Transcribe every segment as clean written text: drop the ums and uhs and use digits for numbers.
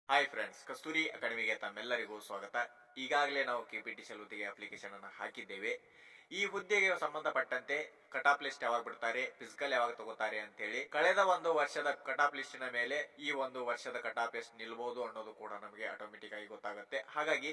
Hi friends, ಕಸ್ತೂರಿ ಅಕಾಡೆಮಿಗೆ ತಮ್ಮೆಲ್ಲರಿಗೂ ಸ್ವಾಗತ. ಈಗಾಗಲೇ ನಾವು ಕೆಪಿಟಿಸಿ ಹುದ್ದೆಗೆ ಅಪ್ಲಿಕೇಶನ್ ಅನ್ನು ಹಾಕಿದ್ದೇವೆ. ಈ ಹುದ್ದೆಗೆ ಸಂಬಂಧಪಟ್ಟಂತೆ ಕಟಾಪ್ ಲಿಸ್ಟ್ ಯಾವಾಗ ಬಿಡ್ತಾರೆ, ಫಿಸಿಕಲ್ ಯಾವಾಗ ತಗೋತಾರೆ ಅಂತ ಹೇಳಿ ಕಳೆದ ಒಂದು ವರ್ಷದ ಕಟಾಪ್ ಲಿಸ್ಟಿನ ಮೇಲೆ ಈ ಒಂದು ವರ್ಷದ ಕಟಾಪ್ ಎಷ್ಟು ನಿಲ್ಬಹುದು ಅನ್ನೋದು ಕೂಡ ನಮಗೆ ಆಟೋಮೆಟಿಕ್ ಆಗಿ ಗೊತ್ತಾಗುತ್ತೆ. ಹಾಗಾಗಿ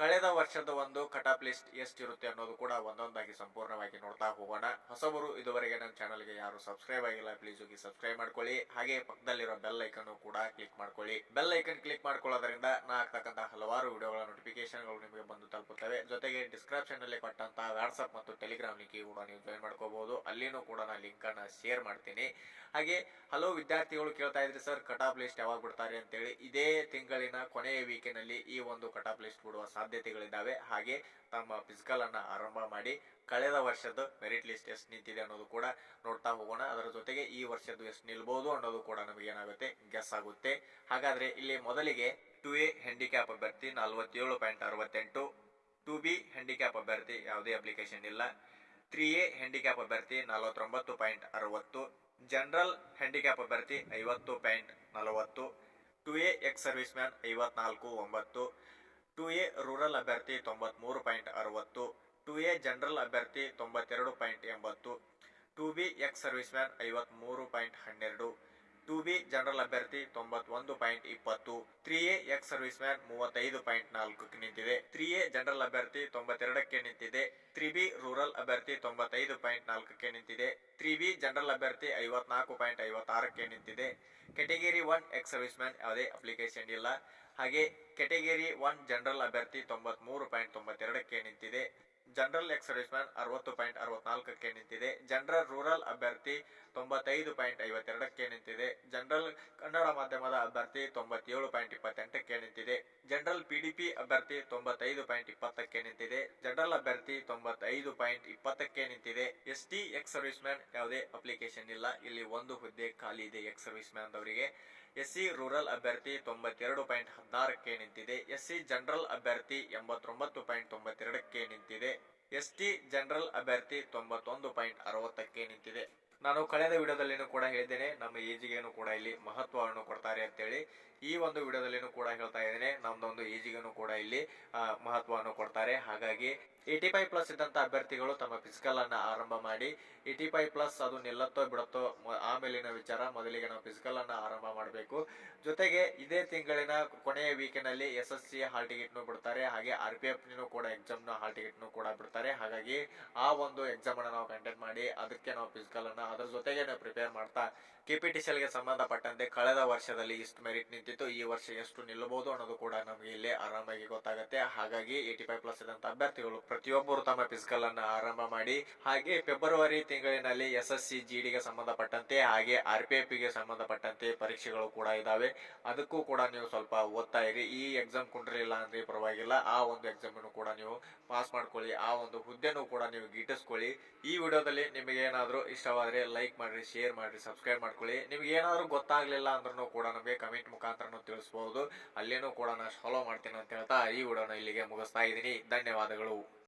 ಕಳೆದ ವರ್ಷದ ಒಂದು ಕಟಾಪ್ ಲಿಸ್ಟ್ ಎಷ್ಟಿರುತ್ತೆ ಅನ್ನೋದು ಕೂಡ ಒಂದೊಂದಾಗಿ ಸಂಪೂರ್ಣವಾಗಿ ನೋಡ್ತಾ ಹೋಗೋಣ. ಹೊಸಬರು ಇದುವರೆಗೆ ನನ್ನ ಚಾನಲ್ಗೆ ಯಾರು ಸಬ್ಸ್ಕ್ರೈಬ್ ಆಗಿಲ್ಲ, ಪ್ಲೀಸ್ ಹೋಗಿ ಸಬ್ಸ್ಕ್ರೈಬ್ ಮಾಡ್ಕೊಳ್ಳಿ. ಹಾಗೆ ಪಕ್ಕದಲ್ಲಿರೋ ಬೆಲ್ ಐಕನ್ ಕೂಡ ಕ್ಲಿಕ್ ಮಾಡ್ಕೊಳ್ಳಿ. ಬೆಲ್ ಐಕನ್ ಕ್ಲಿಕ್ ಮಾಡ್ಕೊಳ್ಳೋದ್ರಿಂದ ನಾ ಆಗ್ತಕ್ಕಂಥ ಹಲವಾರು ವಿಡಿಯೋಗಳ ನೋಟಿಫಿಕೇಶನ್ಗಳು ನಿಮಗೆ ಬಂದು ತಲುಪುತ್ತವೆ. ಜೊತೆಗೆ ಡಿಸ್ಕ್ರಿಪ್ಷನ್ ನಲ್ಲಿ ಕೊಟ್ಟಂತಹ ವಾಟ್ಸ್ಆಪ್ ಮತ್ತು ಟೆಲಿಗ್ರಾಮ್ ಲಿಂಕ್ ಕೂಡ ನೀವು ಜಾಯಿನ್ ಮಾಡ್ಕೋಬಹುದು. ಅಲ್ಲಿನೂ ಕೂಡ ನಾನು ಲಿಂಕ್ ಅನ್ನ ಶೇರ್ ಮಾಡ್ತೀನಿ. ಹಾಗೆ ಹಲವು ವಿದ್ಯಾರ್ಥಿಗಳು ಕೇಳ್ತಾ ಇದ್ರಿ, ಸರ್ ಕಟಾಪ್ ಲಿಸ್ಟ್ ಯಾವಾಗ ಬಿಡ್ತಾರೆ ಅಂತೇಳಿ. ಇದೇ ತಿಂಗಳಿನ ಕೊನೆಯ ವೀಕಿನಲ್ಲಿ ಈ ಒಂದು ಕಟಾಪ್ ಲಿಸ್ಟ್ ಬಿಡುವ ಸಾಧ್ಯತೆಗಳಿದ್ದಾವೆ. ಹಾಗೆ ತಮ್ಮ ಫಿಸಿಕಲ್ ಅನ್ನ ಆರಂಭ ಮಾಡಿ ಕಳೆದ ವರ್ಷದ ಮೆರಿಟ್ ಲಿಸ್ಟ್ ಎಷ್ಟು ನಿಂತಿದೆ ಅನ್ನೋದು ಕೂಡ ನೋಡ್ತಾ ಹೋಗೋಣ. ಅದರ ಜೊತೆಗೆ ಈ ವರ್ಷದ್ದು ಎಷ್ಟು ನಿಲ್ಬಹುದು ಅನ್ನೋದು ಕೂಡ ನಮಗೆ ಏನಾಗುತ್ತೆ, ಗೆಸ್ ಆಗುತ್ತೆ. ಹಾಗಾದ್ರೆ ಇಲ್ಲಿ ಮೊದಲಿಗೆ 2A ಹ್ಯಾಂಡಿಕ್ಯಾಪ್ ಅಭ್ಯರ್ಥಿ 47.68, 2B ಹ್ಯಾಂಡಿಕ್ಯಾಪ್ ಅಭ್ಯರ್ಥಿ ಯಾವುದೇ ಅಪ್ಲಿಕೇಶನ್ ಇಲ್ಲ, 3A ಹ್ಯಾಂಡಿಕ್ಯಾಪ್ ಅಭ್ಯರ್ಥಿ 49.60, ಜನರಲ್ ಹ್ಯಾಂಡಿಕ್ಯಾಪ್ ಅಭ್ಯರ್ಥಿ 50.40, 2A ex service man 54.9, 2A rural ಅಭ್ಯರ್ಥಿ 93.60, 2A ಜನರಲ್ ಅಭ್ಯರ್ಥಿ 92.80, 2B ex service man 53.12, 2B general ಅಭ್ಯರ್ಥಿ 91.20, 3A ಎಕ್ಸ್ ಸರ್ವಿಸ್ ಮ್ಯಾನ್ 35.4 ನಿಂತಿದೆ, 3A ಜನರಲ್ ಅಭ್ಯರ್ಥಿ 92ಕ್ಕೆ ನಿಂತಿದೆ, 3B ರೂರಲ್ ಅಭ್ಯರ್ಥಿ 95.4ಕ್ಕೆ ನಿಂತಿದೆ, 3B ಜನರಲ್ ಅಭ್ಯರ್ಥಿ 54.56ಕ್ಕೆ ನಿಂತಿದೆ. ಕೆಟಗರಿ 1 ಎಕ್ಸ್ ಸರ್ವಿಸ್ ಮ್ಯಾನ್ ಯಾವುದೇ ಅಪ್ಲಿಕೇಶನ್ ಇಲ್ಲ. ಹಾಗೆ ಕೆಟಗರಿ 1 ಜನರಲ್ ಅಭ್ಯರ್ಥಿ 93.92ಕ್ಕೆ ನಿಂತಿದೆ, ಜನರಲ್ ಎಕ್ಸ್ ಸರ್ವಿಸ್ ಮ್ಯಾನ್ 60.64ಕ್ಕೆ ನಿಂತಿದೆ, ಜನರಲ್ ರೂರಲ್ ಅಭ್ಯರ್ಥಿ 95.52ಕ್ಕೆ ನಿಂತಿದೆ, ಜನರಲ್ ಕನ್ನಡ ಮಾಧ್ಯಮದ ಅಭ್ಯರ್ಥಿ 97.28ಕ್ಕೆ ನಿಂತಿದೆ, ಜನರಲ್ ಪಿಡಿಪಿ ಅಭ್ಯರ್ಥಿ 95.20ಕ್ಕೆ ನಿಂತಿದೆ, ಜನರಲ್ ಅಭ್ಯರ್ಥಿ 95.20ಕ್ಕೆ ನಿಂತಿದೆ. ST ಎಕ್ಸ್ ಸರ್ವಿಸ್ ಮ್ಯಾನ್ ಯಾವುದೇ ಅಪ್ಲಿಕೇಶನ್ ಇಲ್ಲ. ಇಲ್ಲಿ ಒಂದು ಹುದ್ದೆ ಖಾಲಿ ಇದೆ ಎಕ್ಸ್ ಸರ್ವಿಸ್ ಮ್ಯಾನ್ ಅವರಿಗೆ. SC ರೂರಲ್ ಅಭ್ಯರ್ಥಿ 92.16ಕ್ಕೆ ನಿಂತಿದೆ, SC ಜನರಲ್ ಅಭ್ಯರ್ಥಿ 89.92ಕ್ಕೆ ನಿಂತಿದೆ, ST ಜನರಲ್ ಅಭ್ಯರ್ಥಿ 91.60ಕ್ಕೆ ನಿಂತಿದೆ. ನಾನು ಕಳೆದ ವಿಡಿಯೋದಲ್ಲಿನೂ ಕೂಡ ಹೇಳಿದ್ದೇನೆ, ನಮ್ಮ ಏಜಿಗೇನು ಕೂಡ ಇಲ್ಲಿ ಮಹತ್ವವನ್ನು ಕೊಡ್ತಾರೆ ಅಂತೇಳಿ. ಈ ಒಂದು ವಿಡಿಯೋದಲ್ಲಿನೂ ಕೂಡ ಹೇಳ್ತಾ ಇದ್ದೇನೆ, ನಮ್ದೊಂದು ಏಜಿಗೇನು ಕೂಡ ಇಲ್ಲಿ ಮಹತ್ವವನ್ನು ಕೊಡ್ತಾರೆ. ಹಾಗಾಗಿ 85+ ಇದ್ದಂತ ಅಭ್ಯರ್ಥಿಗಳು ತಮ್ಮ ಫಿಸಿಕಲ್ ಅನ್ನ ಆರಂಭ ಮಾಡಿ. 85+ ಅದು ನಿಲ್ಲತ್ತೋ ಬಿಡುತ್ತೋ ಆಮೇಲಿನ ವಿಚಾರ. ಮೊದಲಿಗೆ ನಾವು ಫಿಸಿಕಲ್ ಅನ್ನ ಆರಂಭ ಮಾಡಬೇಕು. ಜೊತೆಗೆ ಇದೇ ತಿಂಗಳಿನ ಕೊನೆಯ ವೀಕಿನಲ್ಲಿ SSC ಹಾಲ್ ಟಿಕೆಟ್ ಬಿಡ್ತಾರೆ. ಹಾಗೆ RPF ಕೂಡ ಎಕ್ಸಾಮ್ ನ ಹಾಲ್ ಟಿಕೆಟ್ ಕೂಡ ಬಿಡ್ತಾರೆ. ಹಾಗಾಗಿ ಆ ಒಂದು ಎಕ್ಸಾಮ್ ಅನ್ನ ನಾವು ಕಂಡಕ್ಟ್ ಮಾಡಿ ಅದಕ್ಕೆ ನಾವು ಫಿಸಿಕಲ್ ಅನ್ನ ಅದ್ರ ಜೊತೆಗೆ ನಾವು ಪ್ರಿಪೇರ್ ಮಾಡ್ತಾ KPTCL ಗೆ ಸಂಬಂಧಪಟ್ಟಂತೆ ಕಳೆದ ವರ್ಷದಲ್ಲಿ ಇಷ್ಟು ಮೆರಿಟ್ ನಿಂತಿತ್ತು, ಈ ವರ್ಷ ಎಷ್ಟು ನಿಲ್ಲಬಹುದು ಅನ್ನೋದು ಕೂಡ ನಮಗೆ ಇಲ್ಲಿ ಆರಾಮಾಗಿ ಗೊತ್ತಾಗುತ್ತೆ. ಹಾಗಾಗಿ 85+ ಇದ್ದಂತ ಅಭ್ಯರ್ಥಿಗಳು ಪ್ರತಿಯೊಬ್ಬರು ತಮ್ಮ ಫಿಸಿಕಲ್ ಅನ್ನ ಆರಂಭ ಮಾಡಿ. ಹಾಗೆ ಫೆಬ್ರವರಿ ತಿಂಗಳಿನಲ್ಲಿ SSC GD ಗೆ ಸಂಬಂಧಪಟ್ಟಂತೆ ಹಾಗೆ RPF ಗೆ ಸಂಬಂಧಪಟ್ಟಂತೆ ಪರೀಕ್ಷೆಗಳು ಕೂಡ ಇದಾವೆ. ಅದಕ್ಕೂ ಕೂಡ ನೀವು ಸ್ವಲ್ಪ ಓದ್ತಾ ಇರಿ. ಈ ಎಕ್ಸಾಮ್ ಕುಂಡ್ರಿಲ್ಲ ಅಂದ್ರೆ ಪರವಾಗಿಲ್ಲ, ಆ ಒಂದು ಎಕ್ಸಾಮ್ ಕೂಡ ನೀವು ಪಾಸ್ ಮಾಡ್ಕೊಳ್ಳಿ, ಆ ಒಂದು ಹುದ್ದೆನೂ ಕೂಡ ನೀವು ಗಿಟ್ಟಿಸ್ಕೊಳ್ಳಿ. ಈ ವಿಡಿಯೋದಲ್ಲಿ ನಿಮಗೆ ಏನಾದರೂ ಇಷ್ಟವಾದ್ರೆ ಲೈಕ್ ಮಾಡ್ರಿ, ಶೇರ್ ಮಾಡ್ರಿ, ಸಬ್ಸ್ಕ್ರೈಬ್ ಮಾಡ್ಕೊಳ್ಳಿ. ನಿಮ್ಗೆ ಏನಾದರೂ ಗೊತ್ತಾಗ್ಲಿಲ್ಲ ಅಂದ್ರೂ ಕೂಡ ನಮಗೆ ಕಮೆಂಟ್ ಮುಖಾಂತರ ತಿಳಿಸಬಹುದು. ಅಲ್ಲೇನೂ ಕೂಡ ನಾನು ಫಾಲೋ ಮಾಡ್ತೀನಿ ಅಂತ ಹೇಳ್ತಾ ಈ ವಿಡಿಯೋನ ಇಲ್ಲಿಗೆ ಮುಗಿಸ್ತಾ ಇದ್ದೀನಿ. ಧನ್ಯವಾದಗಳು.